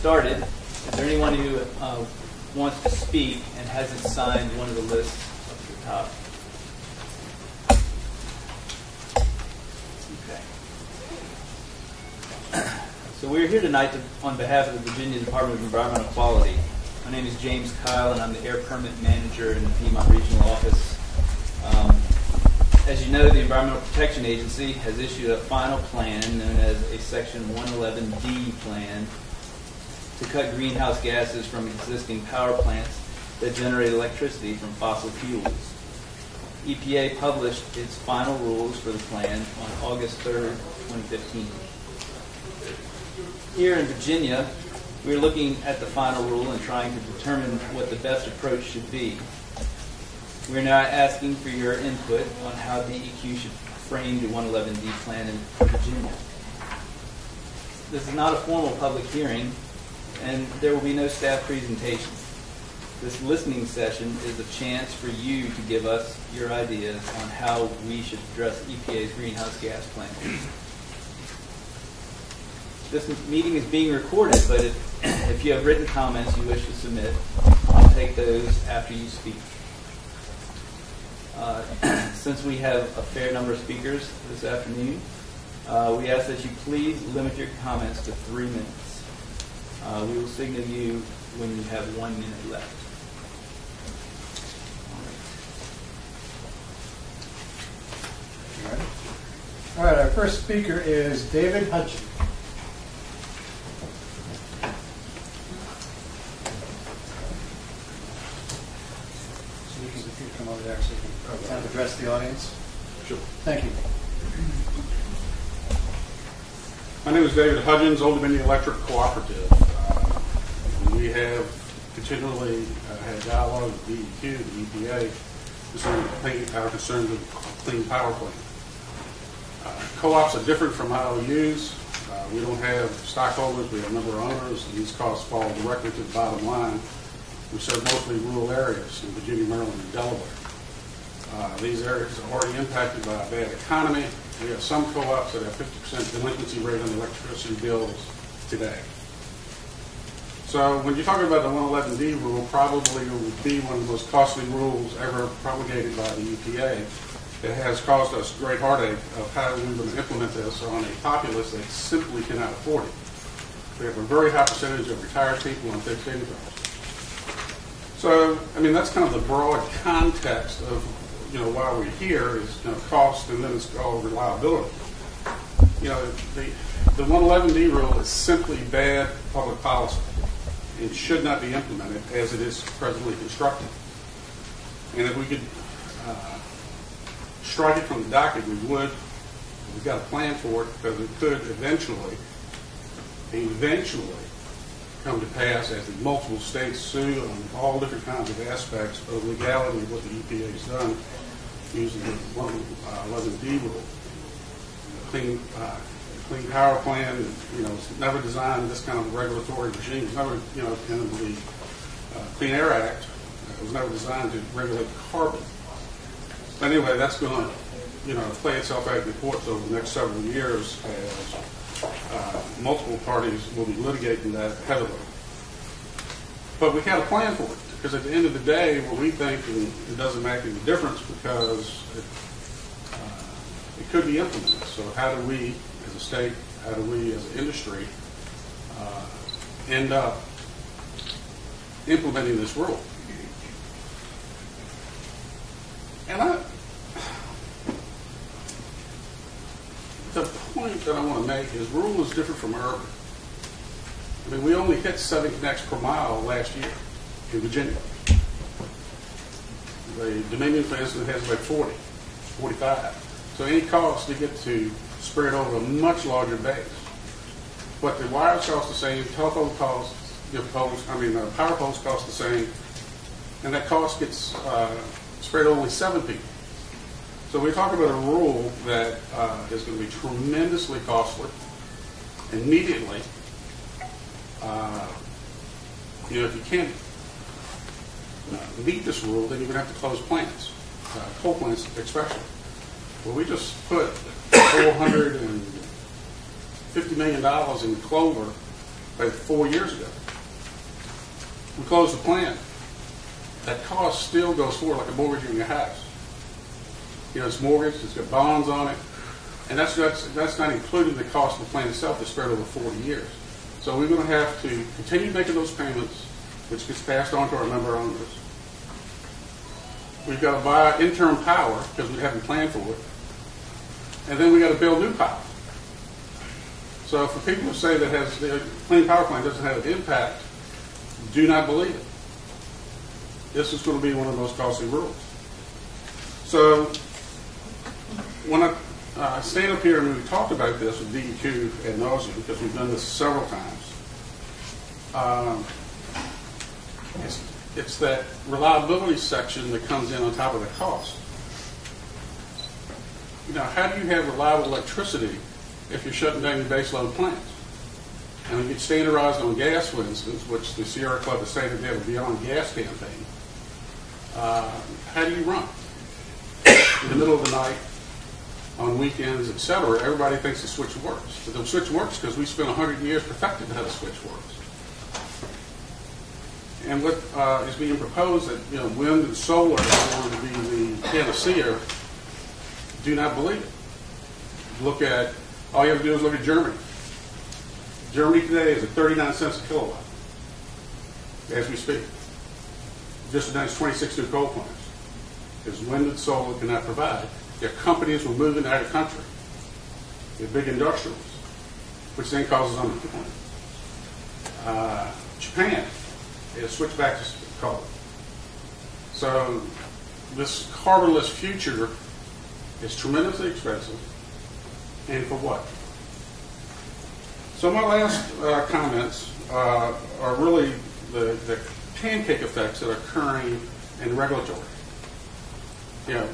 started, is there anyone who wants to speak and hasn't signed one of the lists up at the top? Okay. So we're here tonight on behalf of the Virginia Department of Environmental Quality. My name is James Kyle, and I'm the Air Permit Manager in the Piedmont Regional Office. As you know, the Environmental Protection Agency has issued a final plan known as a Section 111D plan to cut greenhouse gases from existing power plants that generate electricity from fossil fuels. EPA published its final rules for the plan on August 3rd, 2015. Here in Virginia, we're looking at the final rule and trying to determine what the best approach should be. We're now asking for your input on how DEQ should frame the 111D plan in Virginia. This is not a formal public hearing, and there will be no staff presentation. This listening session is a chance for you to give us your ideas on how we should address EPA's greenhouse gas plan. This meeting is being recorded, but if you have written comments you wish to submit, I'll take those after you speak. Since we have a fair number of speakers this afternoon, we ask that you please limit your comments to 3 minutes. We will signal you when you have 1 minute left. All right, our first speaker is David Hutchins. If you come over there so you can address the audience. Sure. Thank you. My name is David Hudgens, Old Dominion Electric Cooperative. We have continually had dialogue with DEQ, the EPA, concerning our concerns with clean power plant. Co-ops are different from IOUs. We don't have stockholders, we have member owners, and these costs fall directly to the bottom line. We serve mostly rural areas in Virginia, Maryland, and Delaware. These areas are already impacted by a bad economy. We have some co-ops that have 50% delinquency rate on electricity bills today. So when you're talking about the 111D rule, probably it would be one of the most costly rules ever promulgated by the EPA. It has caused us great heartache of how we're going to implement this on a populace that simply cannot afford it. We have a very high percentage of retired people on fixed incomes. So, I mean, that's kind of the broad context of, why we're here is, cost, and then it's called reliability. The 111D rule is simply bad public policy. It should not be implemented as it is presently constructed. And if we could strike it from the docket, we would. We've got a plan for it because it could eventually come to pass as the multiple states sue on all different kinds of aspects of legality of what the EPA has done using the 111D rule. Clean power plan, it's never designed this kind of regulatory regime. It's never, in the Clean Air Act, it was never designed to regulate carbon. But anyway, that's going to, play itself out in the courts over the next several years as multiple parties will be litigating that heavily. But we had a plan for it, because at the end of the day, what we think, and it doesn't make any difference because it could be implemented. So how do we, as a state, how do we, as an industry, end up implementing this rule? And the point that I want to make is rural is different from urban. I mean, we only hit 7 connects per mile last year in Virginia. The Dominion, for instance, has about 40, 45. So any cost to get to spread over a much larger base. But the wires cost the same, telephone costs, power poles cost the same, and that cost gets spread over only 7 people. So we're talking about a rule that is going to be tremendously costly immediately. If you can't meet this rule, then you're going to have to close plants, coal plants especially. Well, we just put $450 million in Clover about 4 years ago. We closed the plant. That cost still goes forward like a mortgage on your house. You know, it's mortgaged, it's got bonds on it, and that's not including the cost of the plant itself that's spread over 40 years. So we're going to have to continue making those payments, which gets passed on to our member owners. We've got to buy interim power because we haven't planned for it. And then we've got to build new power. So for people who say that the clean power plant doesn't have an impact, do not believe it. This is going to be one of the most costly rules. So when I stand up here and we talked about this with DEQ ad nauseum, because we've done this several times, it's that reliability section that comes in on top of the cost. You know, how do you have reliable electricity if you're shutting down your baseload plants? And we get standardized on gas, for instance, which the Sierra Club has stated they have a Beyond Gas campaign. How do you run? In the middle of the night, on weekends, etc., everybody thinks the switch works. But the switch works because we spent 100 years perfecting how the switch works. And what is being proposed that, you know, wind and solar are going to be the panacea, do not believe it. Look at, all you have to do is look at Germany. Germany today is at 39 cents a kilowatt as we speak. Just announced 26 new coal plants. Because wind and solar cannot provide. Their companies will move out of the country. They're big industrials, which then causes unemployment. Japan is switched back to coal. So this carbonless future is tremendously expensive, and for what? So my last comments are really the pancake effects that are occurring in regulatory. You know,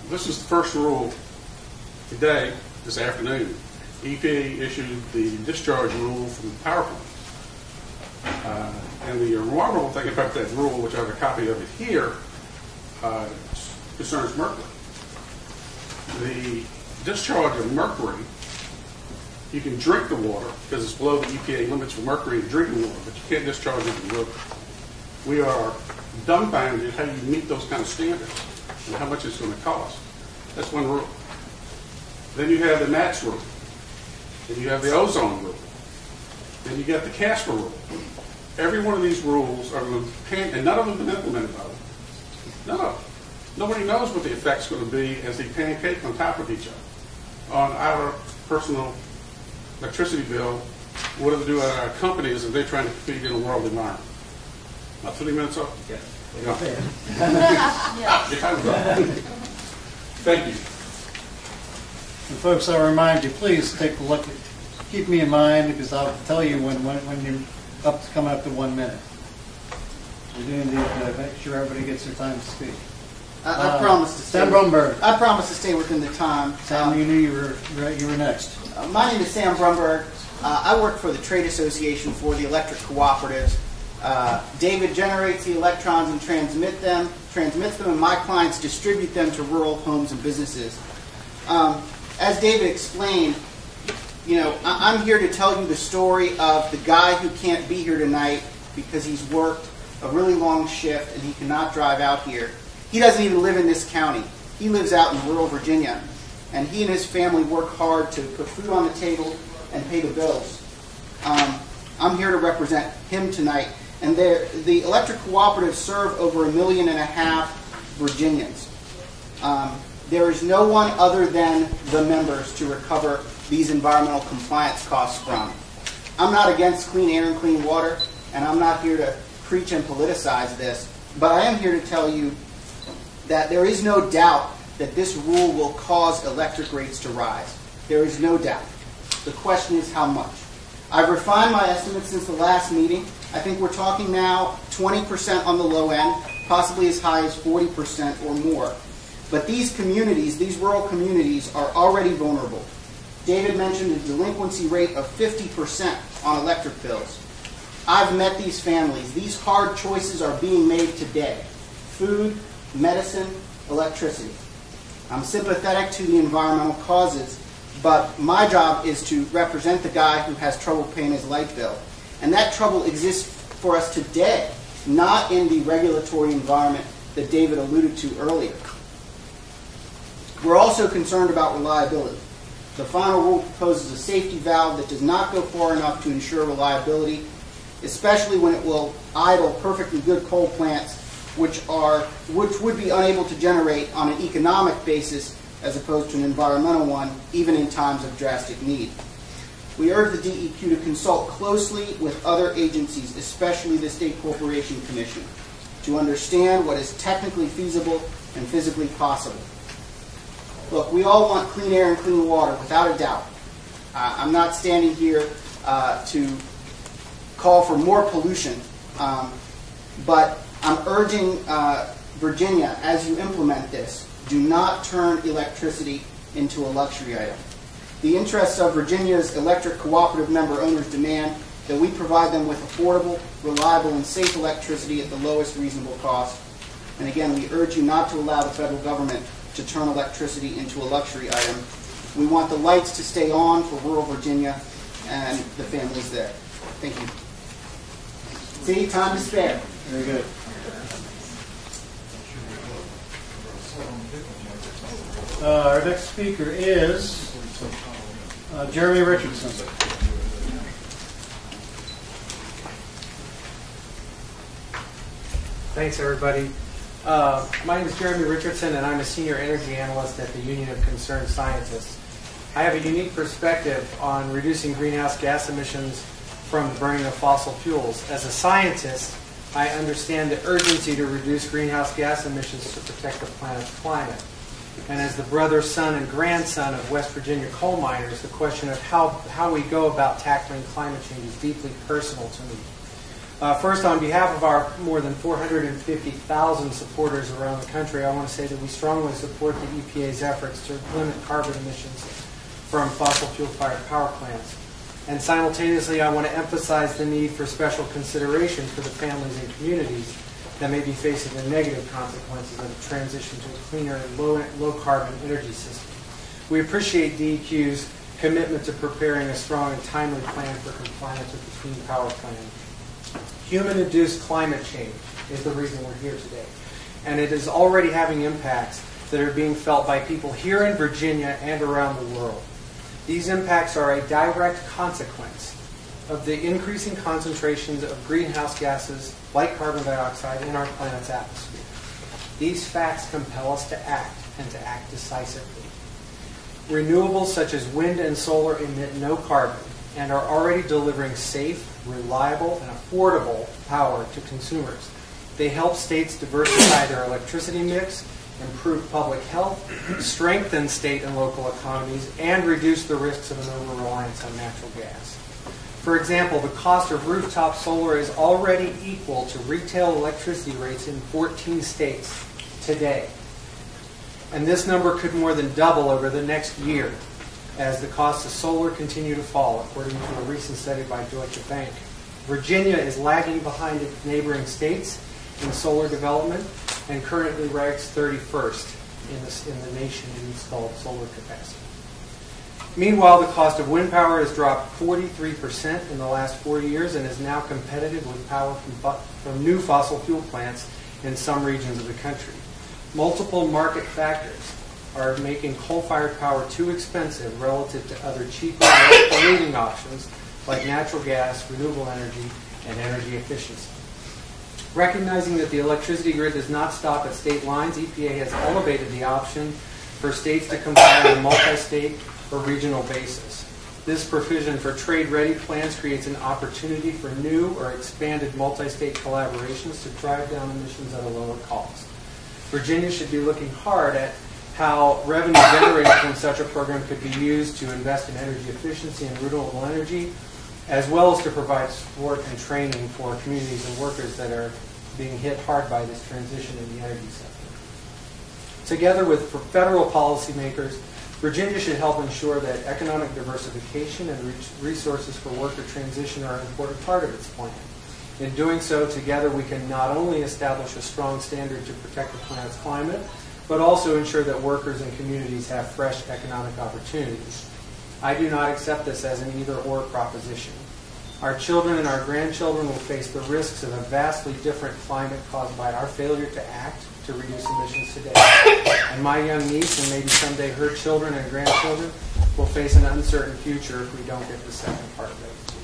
this is the first rule today, this afternoon. EPA issued the discharge rule from the power plant. And the remarkable thing about that rule, which I have a copy of it here, concerns mercury. The discharge of mercury, you can drink the water because it's below the EPA limits for mercury in drinking water, but you can't discharge it in the river. We are dumbfounded how you meet those kind of standards and how much it's going to cost. That's one rule. Then you have the NATS rule. Then you have the ozone rule. Then you got the CASPER rule. Every one of these rules are going to, and none of them have been implemented by them. None of them. Nobody knows what the effect's going to be as they pancake on top of each other. On our personal electricity bill, what do they do at our companies if they're trying to compete in a world environment? About 30 minutes up? Yeah. Your time is up. Thank you. And folks, I'll remind you, please take a look. Keep me in mind because I'll tell you when you're coming up to 1 minute. We do need to make sure everybody gets their time to speak. I promise to stay. Sam Brumberg. I promise to stay within the time. Sam, you knew you were next. My name is Sam Brumberg. I work for the Trade Association for the Electric Cooperatives. David generates the electrons and transmits them, and my clients distribute them to rural homes and businesses. As David explained, you know, I'm here to tell you the story of the guy who can't be here tonight because he's worked a really long shift and he cannot drive out here. He doesn't even live in this county. He lives out in rural Virginia, and he and his family work hard to put food on the table and pay the bills. I'm here to represent him tonight, and the electric cooperatives serve over 1.5 million Virginians. There is no one other than the members to recover these environmental compliance costs from. I'm not against clean air and clean water, and I'm not here to preach and politicize this, but I am here to tell you that there is no doubt that this rule will cause electric rates to rise. There is no doubt. The question is how much. I've refined my estimates since the last meeting. I think we're talking now 20% on the low end, possibly as high as 40% or more. But these communities, these rural communities, are already vulnerable. David mentioned a delinquency rate of 50% on electric bills. I've met these families. These hard choices are being made today. Food, medicine, electricity. I'm sympathetic to the environmental causes, but my job is to represent the guy who has trouble paying his light bill. And that trouble exists for us today, not in the regulatory environment that David alluded to earlier. We're also concerned about reliability. The final rule proposes a safety valve that does not go far enough to ensure reliability, especially when it will idle perfectly good coal plants which would be unable to generate on an economic basis as opposed to an environmental one, even in times of drastic need. We urge the DEQ to consult closely with other agencies, especially the State Corporation Commission, to understand what is technically feasible and physically possible. Look, we all want clean air and clean water, without a doubt. I'm not standing here to call for more pollution, but I'm urging Virginia, as you implement this, do not turn electricity into a luxury item. The interests of Virginia's electric cooperative member owners demand that we provide them with affordable, reliable, and safe electricity at the lowest reasonable cost. And again, we urge you not to allow the federal government to turn electricity into a luxury item. We want the lights to stay on for rural Virginia and the families there. Thank you. See, time to spare. Very good. Our next speaker is Jeremy Richardson. Thanks, everybody. My name is Jeremy Richardson, and I'm a senior energy analyst at the Union of Concerned Scientists. I have a unique perspective on reducing greenhouse gas emissions from the burning of fossil fuels. As a scientist, I understand the urgency to reduce greenhouse gas emissions to protect the planet's climate. And as the brother, son, and grandson of West Virginia coal miners, the question of how we go about tackling climate change is deeply personal to me. First, on behalf of our more than 450,000 supporters around the country, I want to say that we strongly support the EPA's efforts to limit carbon emissions from fossil fuel-fired power plants. And simultaneously, I want to emphasize the need for special consideration for the families and communities that may be facing the negative consequences of the transition to a cleaner and low-carbon energy system. We appreciate DEQ's commitment to preparing a strong and timely plan for compliance with the Clean Power Plan. Human-induced climate change is the reason we're here today, and it is already having impacts that are being felt by people here in Virginia and around the world. These impacts are a direct consequence of the increasing concentrations of greenhouse gases like carbon dioxide in our planet's atmosphere. These facts compel us to act, and to act decisively. Renewables such as wind and solar emit no carbon and are already delivering safe, reliable, and affordable power to consumers. They help states diversify their electricity mix, improve public health, strengthen state and local economies, and reduce the risks of an over-reliance on natural gas. For example, the cost of rooftop solar is already equal to retail electricity rates in 14 states today. And this number could more than double over the next year as the costs of solar continue to fall, according to a recent study by Deutsche Bank. Virginia is lagging behind its neighboring states in solar development and currently ranks 31st in the nation in installed solar capacity. Meanwhile, the cost of wind power has dropped 43% in the last 4 years and is now competitive with power from new fossil fuel plants in some regions of the country. Multiple market factors are making coal-fired power too expensive relative to other cheaper, less polluting options like natural gas, renewable energy, and energy efficiency. Recognizing that the electricity grid does not stop at state lines, EPA has elevated the option for states to comply on a multi-state or regional basis. This provision for trade-ready plans creates an opportunity for new or expanded multi-state collaborations to drive down emissions at a lower cost. Virginia should be looking hard at how revenue generated from such a program could be used to invest in energy efficiency and renewable energy, as well as to provide support and training for communities and workers that are being hit hard by this transition in the energy sector. Together with federal policymakers, Virginia should help ensure that economic diversification and resources for worker transition are an important part of its plan. In doing so, together we can not only establish a strong standard to protect the planet's climate, but also ensure that workers and communities have fresh economic opportunities. I do not accept this as an either-or proposition. Our children and our grandchildren will face the risks of a vastly different climate caused by our failure to act to reduce emissions today. And my young niece, and maybe someday her children and grandchildren, will face an uncertain future if we don't get the second part of it.